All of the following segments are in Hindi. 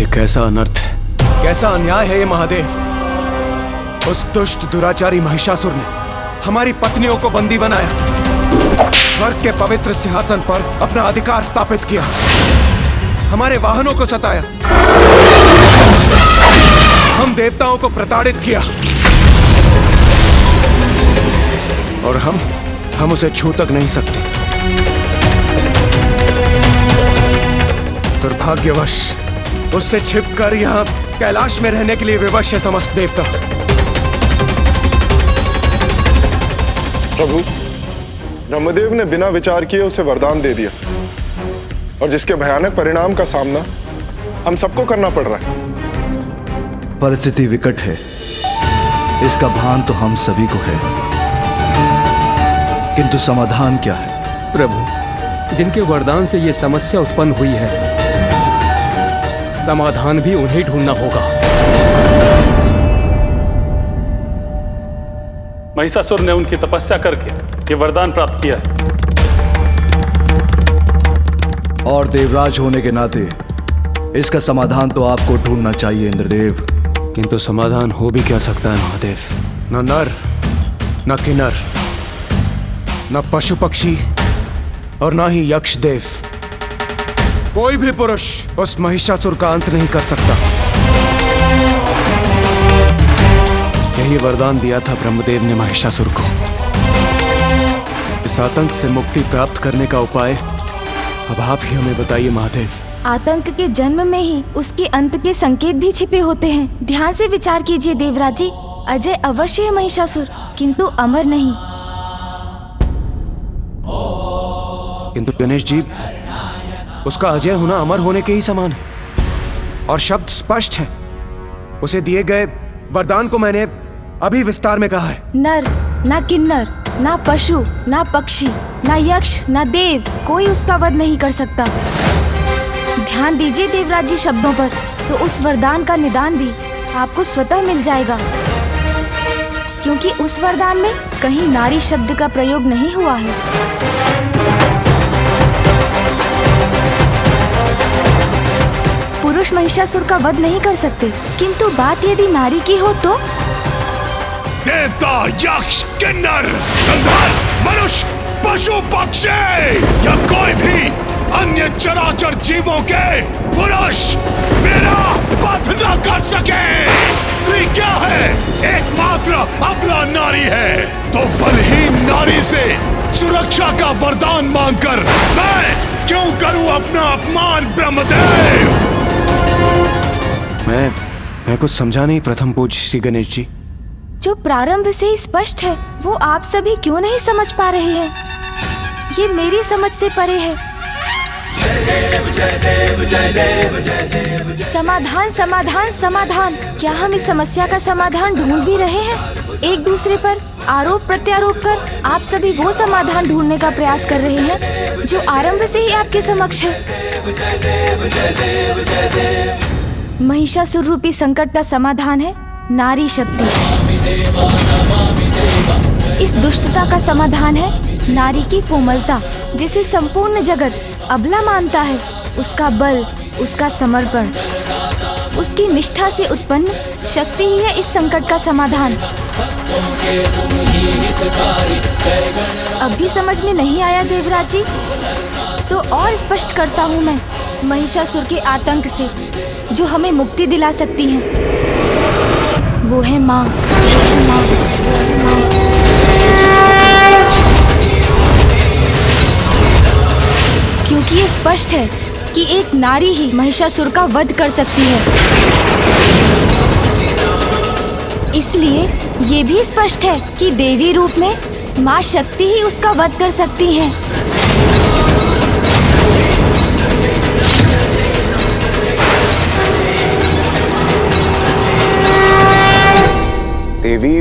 ये कैसा अनर्थ है, कैसा अन्याय है ये महादेव। उस दुष्ट दुराचारी महिषासुर ने हमारी पत्नियों को बंदी बनाया, स्वर्ग के पवित्र सिंहासन पर अपना अधिकार स्थापित किया, हमारे वाहनों को सताया, हम देवताओं को प्रताड़ित किया और हम उसे छू तक नहीं सकते। दुर्भाग्यवश उससे छिपकर यहाँ कैलाश में रहने के लिए विवश है समस्त देवता। प्रभु, ब्रह्मदेव ने बिना विचार किए उसे वरदान दे दिया और जिसके भयानक परिणाम का सामना हम सबको करना पड़ रहा है। परिस्थिति विकट है, इसका भान तो हम सभी को है, किंतु समाधान क्या है? प्रभु, जिनके वरदान से ये समस्या उत्पन्न हुई है, समाधान भी उन्हें ढूंढना होगा। महिषासुर ने उनकी तपस्या करके ये वरदान प्राप्त किया है और देवराज होने के नाते इसका समाधान तो आपको ढूंढना चाहिए इंद्रदेव। किंतु समाधान हो भी क्या सकता है महादेव? न नर, न किन्नर, न पशु पक्षी और न ही यक्ष देव, कोई भी पुरुष उस महिषासुर का अंत नहीं कर सकता। यही वरदान दिया था ब्रह्मदेव ने महिषासुर को। इस आतंक से मुक्ति प्राप्त करने का उपाय अब आप ही हमें बताइए महादेव। आतंक के जन्म में ही उसके अंत के संकेत भी छिपे होते हैं। ध्यान से विचार कीजिए देवराज जी। अजय अवश्य है महिषासुर, किंतु अमर नहीं। किंतु गणेश जी, उसका अजय होना अमर होने के ही समान है और शब्द स्पष्ट है। उसे दिए गए वरदान को मैंने अभी विस्तार में कहा है। नर, ना किन्नर, ना पशु, ना पक्षी, ना यक्ष, ना देव, कोई उसका वध नहीं कर सकता। ध्यान दीजिए देवराज जी शब्दों पर, तो उस वरदान का निदान भी आपको स्वतः मिल जाएगा, क्योंकि उस वरदान में कहीं नारी शब्द का प्रयोग नहीं हुआ है। पुरुष महिषासुर का वध नहीं कर सकते, किंतु बात यदि नारी की हो तो देवता, यक्ष, किन्नर, गंधर्व, मनुष्य, पशु पक्षी या कोई भी अन्य चराचर जीवों के पुरुष मेरा वध न कर सके। स्त्री क्या है? एकमात्र अपना नारी है। तो बलहीन नारी से सुरक्षा का वरदान मांगकर मैं क्यों करूं अपना अपमान ब्रह्मदेव? मैं कुछ समझा नहीं प्रथम पूज्य श्री गणेश जी। जो प्रारंभ से ही स्पष्ट है वो आप सभी क्यों नहीं समझ पा रहे हैं? ये मेरी समझ से परे है। समाधान, समाधान, समाधान। क्या हम इस समस्या का समाधान ढूंढ भी रहे हैं? एक दूसरे पर आरोप प्रत्यारोप कर आप सभी वो समाधान ढूंढने का प्रयास कर रहे हैं जो आरंभ से ही आपके समक्ष है। महिषासुर रूपी संकट का समाधान है नारी शक्ति। इस दुष्टता का समाधान है नारी की कोमलता, जिसे संपूर्ण जगत अबला मानता है। उसका बल, उसका समर्पण, उसकी निष्ठा से उत्पन्न शक्ति ही है इस संकट का समाधान। अब भी समझ में नहीं आया देवराज जी? तो और स्पष्ट करता हूँ मैं। महिषासुर के आतंक से जो हमें मुक्ति दिला सकती है वो है माँ। क्योंकि ये स्पष्ट है कि एक नारी ही महिषासुर का वध कर सकती है, इसलिए ये भी स्पष्ट है कि देवी रूप में माँ शक्ति ही उसका वध कर सकती है। देवी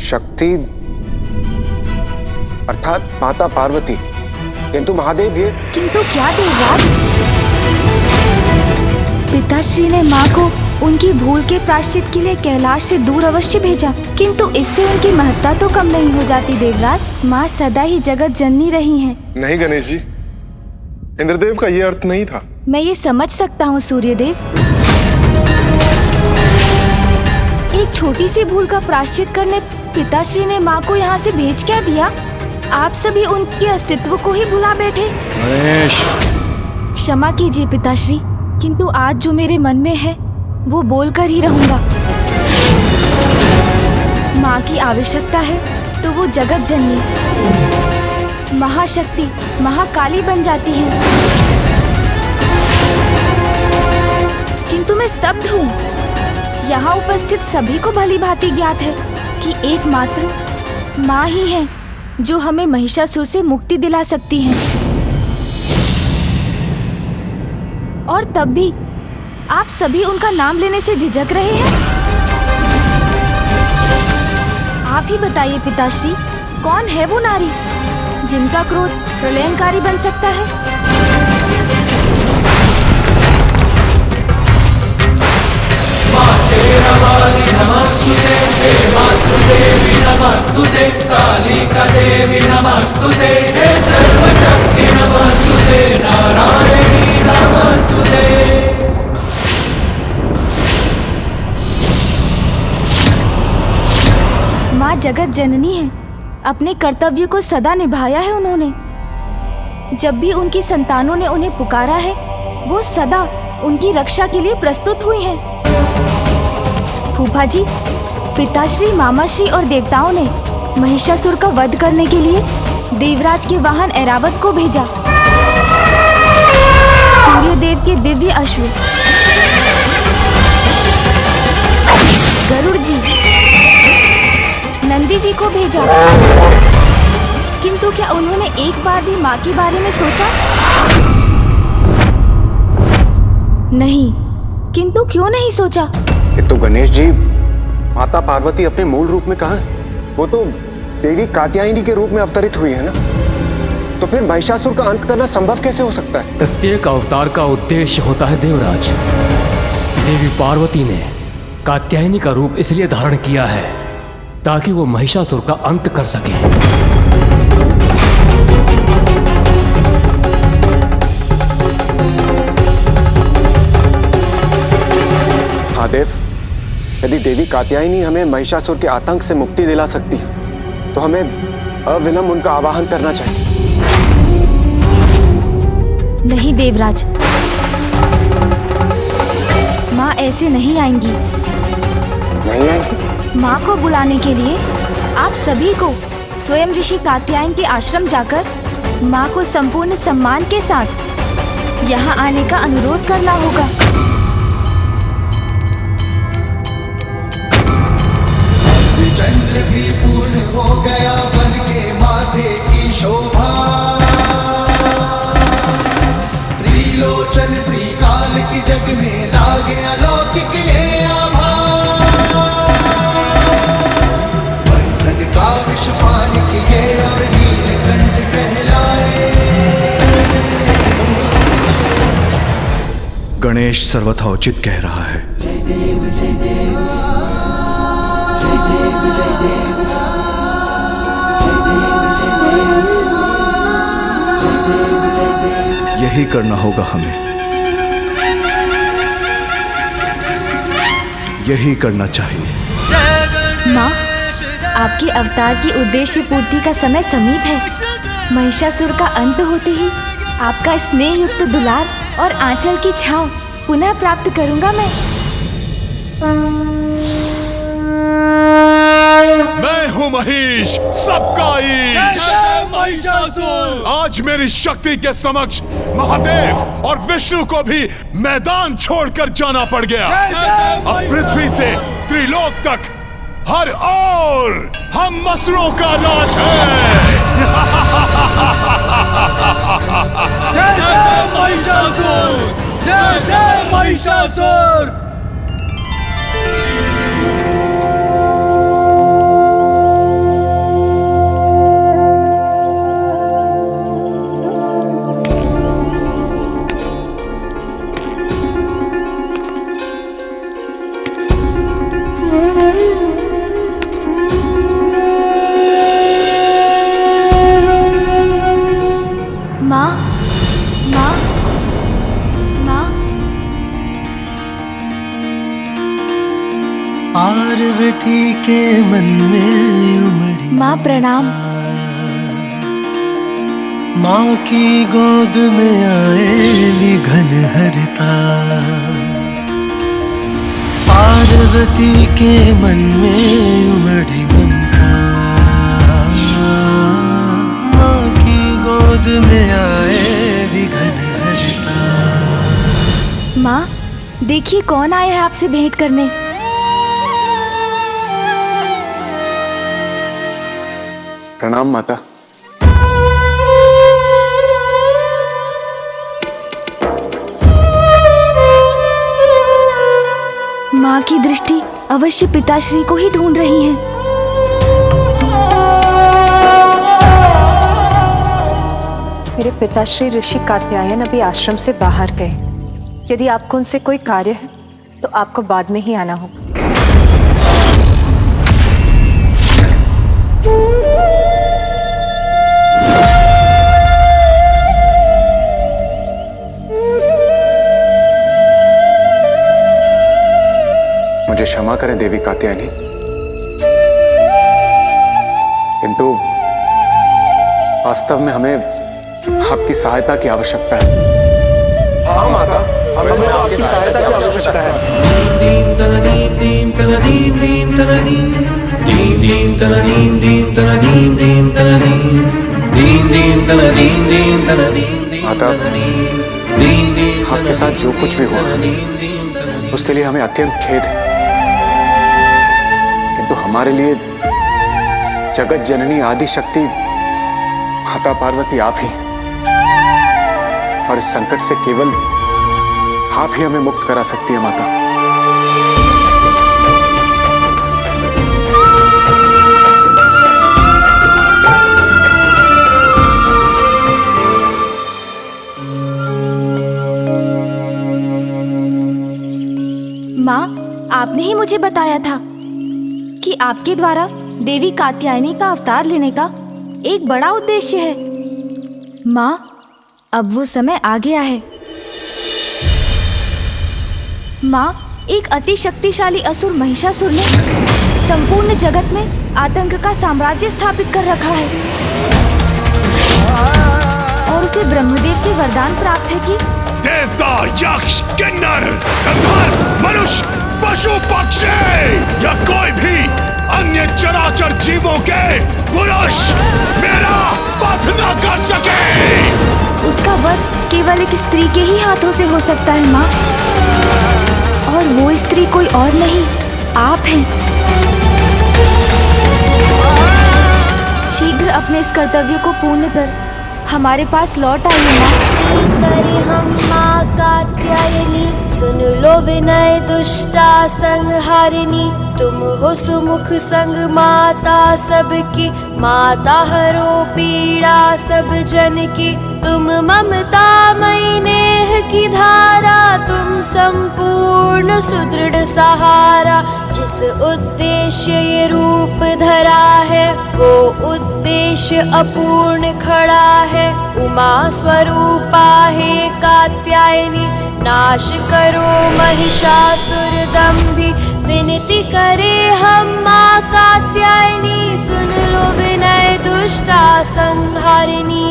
शक्ति अर्थात माता पार्वती, किंतु महादेव ये किंतु क्या देवराज? पिताश्री ने माँ को उनकी भूल के प्रायश्चित के लिए कैलाश से दूर अवश्य भेजा, किंतु इससे उनकी महत्ता तो कम नहीं हो जाती देवराज। माँ सदा ही जगत जननी रही हैं। नहीं गणेश जी, इंद्रदेव का ये अर्थ नहीं था। मैं ये समझ सकता हूँ सूर्यदेव, एक छोटी सी भूल का प्रायश्चित करने पिताश्री ने माँ को यहाँ से भेज क्या दिया? आप सभी उनके अस्तित्व को ही भुला बैठे। गणेश, क्षमा कीजिए पिताश्री, किंतु आज जो मेरे मन में है वो बोल कर ही रहूंगा। माँ की आवश्यकता है तो वो जगत जननी महाशक्ति महाकाली बन जाती है, किंतु मैं स्तब्ध हूँ। यहाँ उपस्थित सभी को भली भांति ज्ञात है कि एकमात्र माँ ही है जो हमें महिषासुर से मुक्ति दिला सकती है। और तब भी आप सभी उनका नाम लेने से झिझक रहे हैं। आप ही बताइए पिताश्री, कौन है वो नारी जिनका क्रोध प्रलयंकारी बन सकता है? माँ जगत जननी है, अपने कर्तव्य को सदा निभाया है उन्होंने। जब भी उनकी संतानों ने उन्हें पुकारा है, वो सदा उनकी रक्षा के लिए प्रस्तुत हुई हैं। फूफा जी, पिताश्री, मामाश्री और देवताओं ने महिषासुर का वध करने के लिए देवराज के वाहन ऐरावत को भेजा। सूर्यदेव के दिव्य अश्व गरुड़ जी, नंदी जी को भेजा, किंतु क्या उन्होंने एक बार भी माँ के बारे में सोचा? नहीं। किंतु क्यों नहीं सोचा? ये तो गणेश जी, माता पार्वती अपने मूल रूप में कहाँ है? वो तो देवी कात्यायनी के रूप में अवतरित हुई है ना, तो फिर महिषासुर का अंत करना संभव कैसे हो सकता है? प्रत्येक अवतार का उद्देश्य होता है देवराज। देवी पार्वती ने कात्यायनी का रूप इसलिए धारण किया है ताकि वो महिषासुर का अंत कर सके। महादेव, यदि देवी कात्यायनी हमें महिषासुर के आतंक से मुक्ति दिला सकती है तो हमें अविलंब उनका आवाहन करना चाहिए। नहीं देवराज, माँ ऐसे नहीं आएंगी। नहीं आएंगी? माँ को बुलाने के लिए आप सभी को स्वयं ऋषि कात्यायन के आश्रम जाकर माँ को संपूर्ण सम्मान के साथ यहाँ आने का अनुरोध करना होगा। चंद्र भी पूर्ण हो गया बन के माथे की शोभा, त्रिलोचन त्रिकाल की जग में लागे अलौकिक ये आभा, बंधन का विष पान किए और नीलकंठ कहलाए। गणेश सर्वथा उचित कह रहा है। यही करना होगा हमें, यही करना चाहिए। माँ, आपके अवतार की उद्देश्य पूर्ति का समय समीप है। महिषासुर का अंत होते ही आपका स्नेह युक्त दुलार और आंचल की छांव पुनः प्राप्त करूंगा मैं हूँ महिष, सबका ईश। आज मेरी शक्ति के समक्ष महादेव और विष्णु को भी मैदान छोड़कर जाना पड़ गया। अब पृथ्वी से त्रिलोक तक हर ओर हम मसरों का राज है। जय जय महिषासुर, जय जय महिषासुर। पार्वती के मन में उमड़ी माँ प्रणाम। माँ की गोद में आए विघन हरता। पार्वती के मन में उमड़ी ममता। माँ की गोद में आए विघन हरता। माँ देखिए कौन आया है आपसे भेंट करने। प्रणाम माता। माँ की दृष्टि अवश्य पिताश्री को ही ढूंढ रही है। मेरे पिताश्री ऋषि कात्यायन अभी आश्रम से बाहर गए। यदि आपको उनसे कोई कार्य है तो आपको बाद में ही आना होगा। मुझे क्षमा करें देवी कात्यायनी, किंतु वास्तव में हमें आपकी सहायता की आवश्यकता है। हाँ माता, हमें आपकी सहायता की आवश्यकता है। माता, आपके साथ जो कुछ भी हुआ उसके लिए हमें अत्यंत खेद है, किंतु हमारे लिए जगत जननी आदि शक्ति माता पार्वती आप ही, और इस संकट से केवल आप ही हमें मुक्त करा सकती है माता। माँ आपने ही मुझे बताया था कि आपके द्वारा देवी कात्यायनी का अवतार लेने का एक बड़ा उद्देश्य है। माँ अब वो समय आ गया है। माँ एक अति शक्तिशाली असुर महिषासुर ने संपूर्ण जगत में आतंक का साम्राज्य स्थापित कर रखा है और उसे ब्रह्मदेव से वरदान प्राप्त है कि देवता, यक्ष, किन्नर, गंधर्व, मनुष्य, पशु, पक्षी या कोई भी अन्य चराचर जीवों के पुरुष मेरा वध न कर सके। उसका वध केवल एक स्त्री के ही हाथों से हो सकता है माँ, और वो स्त्री कोई और नहीं, आप हैं। शीघ्र अपने इस कर्तव्य को पूर्ण कर हमारे पास लौट आइए माँ। करे हम माँ कात्यायनी, सुन लो विनय दुष्टा संहारिणी। तुम हो सुमुख संग माता सबकी, माता हरो पीड़ा सब जन की। तुम ममता मई नेह की धारा, तुम संपूर्ण सुदृढ़ सहारा। जिस उद्देश्य ये रूप धरा है वो उद्देश्य अपूर्ण खड़ा है। उमा स्वरूपा हे कात्यायनी, नाश करो महिषासुर दंभी। विनती करे हम माँ कात्यायनी, सुन लो विनय दुष्टा संहारिणी।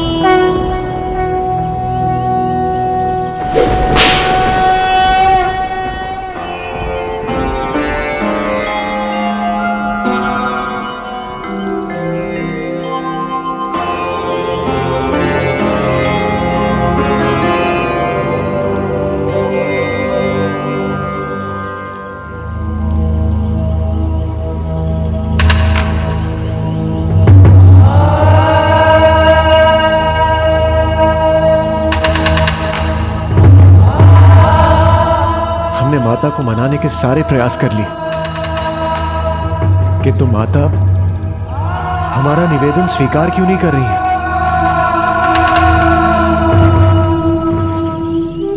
माता को मनाने के सारे प्रयास कर लिए, किंतु माता हमारा निवेदन स्वीकार क्यों नहीं कर रही है?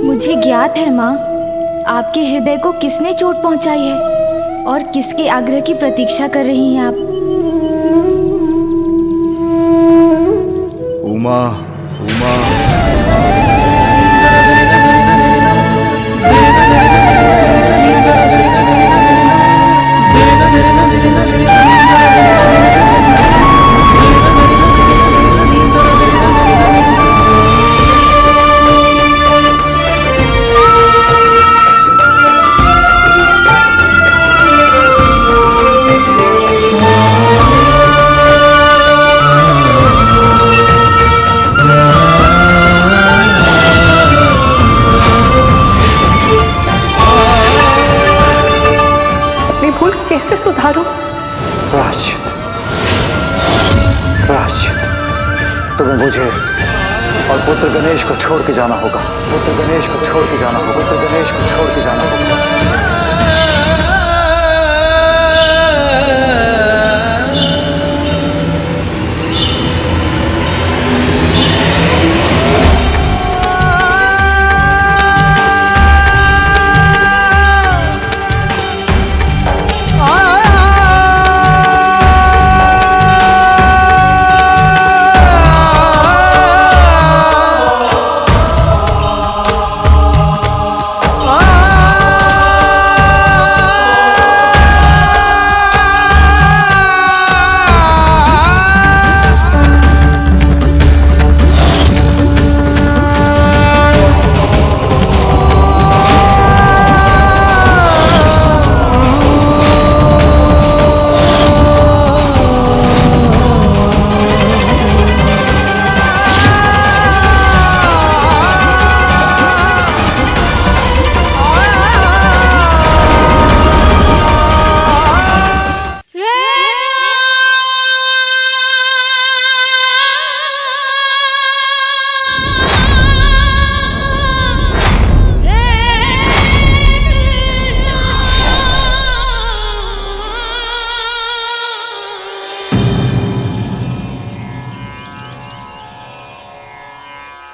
मुझे ज्ञात है माँ, आपके हृदय को किसने चोट पहुंचाई है और किसके आग्रह की प्रतीक्षा कर रही हैं आप। उमा, उमा। मुझे और पुत्र गणेश को छोड़ के जाना होगा। पुत्र गणेश को छोड़ के जाना होगा। पुत्र गणेश को छोड़ के जाना होगा।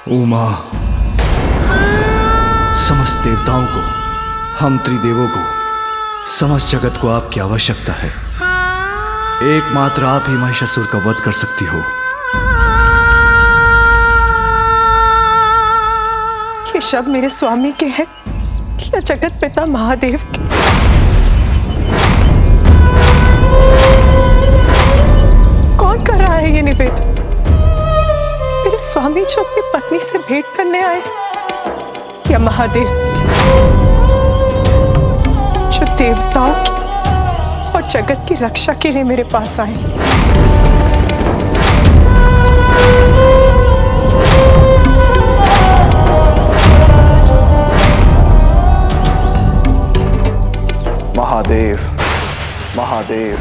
उमा, समस्त देवताओं को, हम त्रिदेवों को, समस्त जगत को आपकी आवश्यकता है। एकमात्र आप ही महिषासुर का वध कर सकती हो। ये शब्द मेरे स्वामी के हैं या जगत पिता महादेव के? कौन कर रहा है ये निवेदन? मेरे स्वामी जो अपनी पत्नी से भेंट करने आए या महादेव जो देवताओं की और जगत की रक्षा के लिए मेरे पास आए? महादेव, महादेव, महादेव।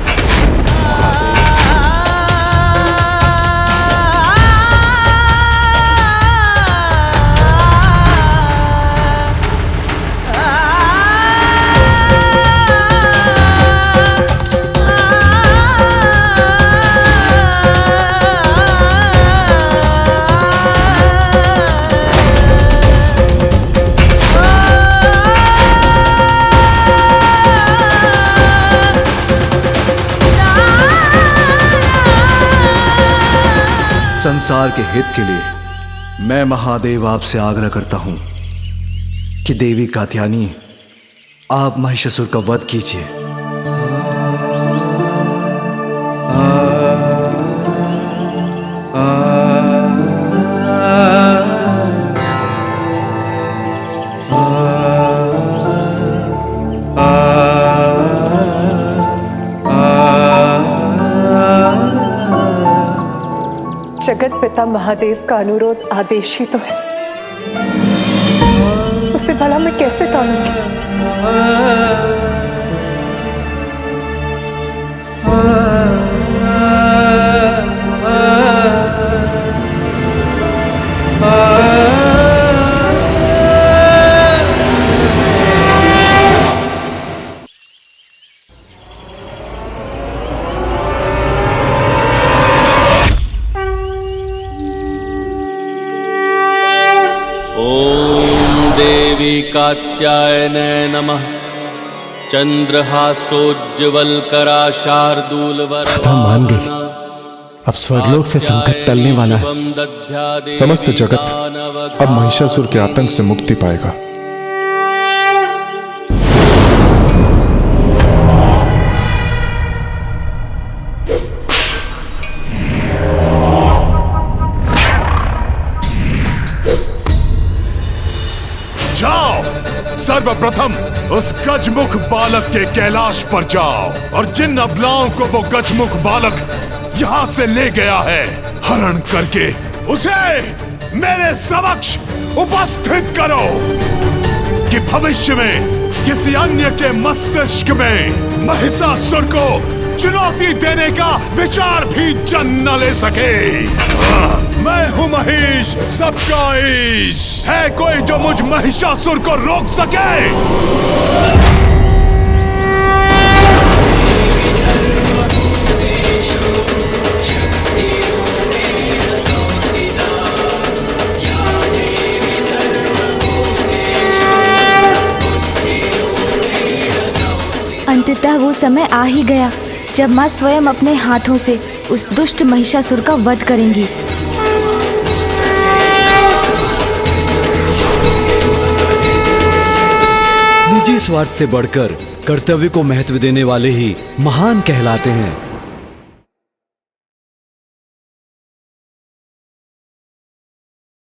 संसार के हित के लिए मैं महादेव आपसे आग्रह करता हूं कि देवी कात्यायनी आप महिषासुर का वध कीजिए। जगत पिता महादेव का अनुरोध आदेश ही तो है, उसे भला मैं कैसे टालूंगी? कात्यायने नमः। चंद्रहासोज्ज्वलकरा शार्दूलवरदाना। कथा मान गई। अब स्वर्गलोक से संकट टलने वाला है। समस्त जगत अब महिषासुर के आतंक से मुक्ति पाएगा। सर्वप्रथम उस गजमुख बालक के कैलाश पर जाओ और जिन अबलाओं को वो गजमुख बालक यहाँ से ले गया है, हरण करके उसे मेरे समक्ष उपस्थित करो कि भविष्य में किसी अन्य के मस्तिष्क में महिषासुर को चुनौती देने का विचार भी जन्म न ले सके। मैं हूँ महिष, सबका ईश। है कोई जो मुझ महिषासुर को रोक सके? अंततः वो समय आ ही गया जब माँ स्वयं अपने हाथों से उस दुष्ट महिषासुर का वध करेंगी। निजी स्वार्थ से बढ़कर कर्तव्य को महत्व देने वाले ही महान कहलाते हैं।